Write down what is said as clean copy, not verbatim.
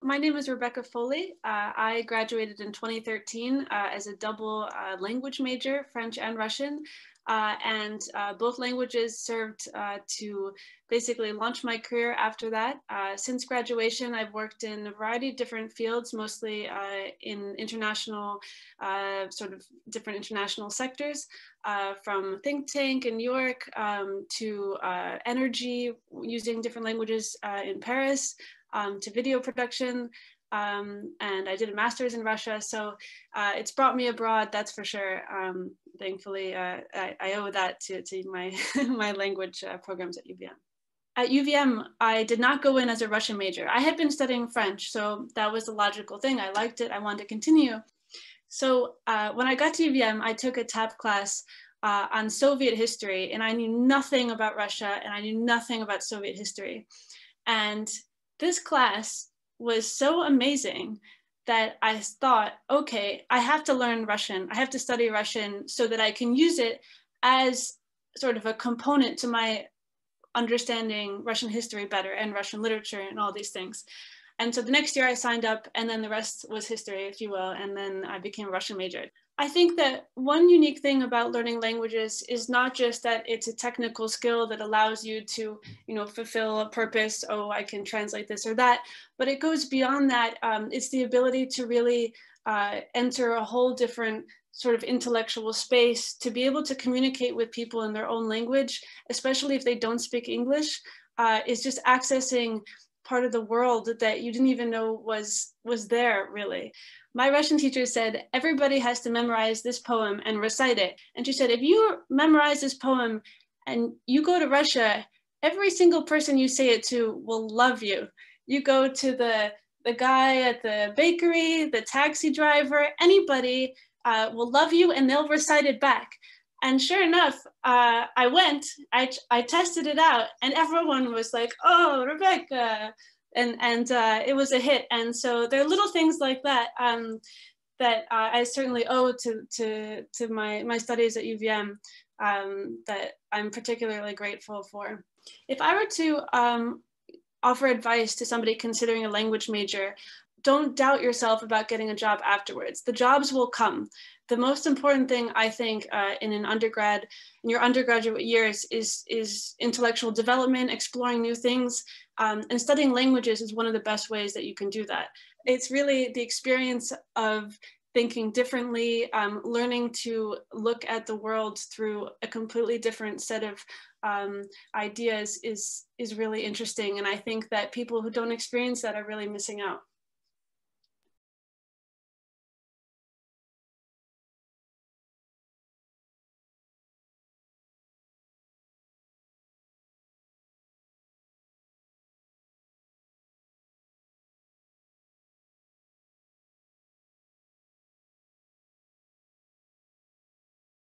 My name is Rebeka Foley. I graduated in 2013 as a double language major, French and Russian, and both languages served to basically launch my career after that. Since graduation, I've worked in a variety of different fields, mostly in international, sort of different international sectors, from think tank in New York to energy, using different languages in Paris, to video production, and I did a master's in Russia. So it's brought me abroad, that's for sure. Thankfully, I owe that to my, my language programs at UVM. At UVM, I did not go in as a Russian major. I had been studying French, so that was the logical thing. I liked it, I wanted to continue. So when I got to UVM, I took a TAP class on Soviet history, and I knew nothing about Russia, and I knew nothing about Soviet history. And this class was so amazing that I thought, okay, I have to learn Russian. I have to study Russian so that I can use it as sort of a component to my understanding Russian history better and Russian literature and all these things. And so the next year I signed up, and then the rest was history, if you will, and then I became a Russian major. I think that one unique thing about learning languages is not just that it's a technical skill that allows you to, fulfill a purpose. Oh, I can translate this or that, but it goes beyond that. It's the ability to really enter a whole different sort of intellectual space, to be able to communicate with people in their own language, especially if they don't speak English, is just accessing part of the world that you didn't even know was there, really. My Russian teacher said, everybody has to memorize this poem and recite it. And she said, if you memorize this poem and you go to Russia, every single person you say it to will love you. You go to the guy at the bakery, the taxi driver, anybody will love you, and they'll recite it back. And sure enough, I went, I tested it out, and everyone was like, oh, Rebeka. And it was a hit. And so there are little things like that that I certainly owe to my studies at UVM that I'm particularly grateful for. If I were to offer advice to somebody considering a language major, don't doubt yourself about getting a job afterwards. The jobs will come. The most important thing, I think, in your undergraduate years is intellectual development, exploring new things, and studying languages is one of the best ways that you can do that. It's really the experience of thinking differently, learning to look at the world through a completely different set of ideas is really interesting. And I think that people who don't experience that are really missing out.